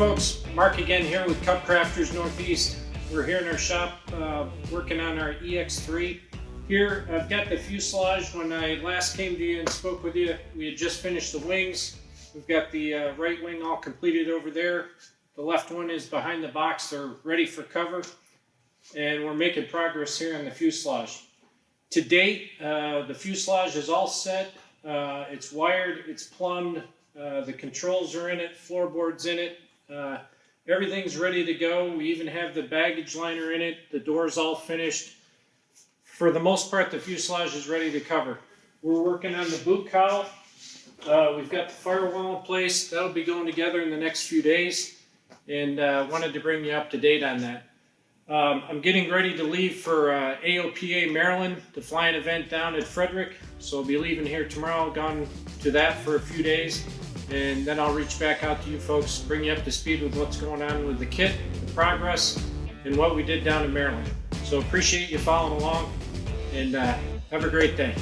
folks, Mark again here with CubCrafters Northeast. We're here in our shop working on our EX-3. Here I've got the fuselage. When I last came to you and spoke with you, we had just finished the wings. We've got the right wing all completed over there. The left one is behind the box. They're ready for cover. And we're making progress here on the fuselage. To date, the fuselage is all set. It's wired, it's plumbed. The controls are in it, floorboards in it. Everything's ready to go. We even have the baggage liner in it. The door's all finished. For the most part, the fuselage is ready to cover. We're working on the boot cowl. We've got the firewall in place. That'll be going together in the next few days, and wanted to bring you up to date on that. I'm getting ready to leave for AOPA, Maryland, to fly an event down at Frederick. So I'll be leaving here tomorrow, gone to that for a few days, and then I'll reach back out to you folks, bring you up to speed with what's going on with the kit, the progress, and what we did down in Maryland. So appreciate you following along, and have a great day.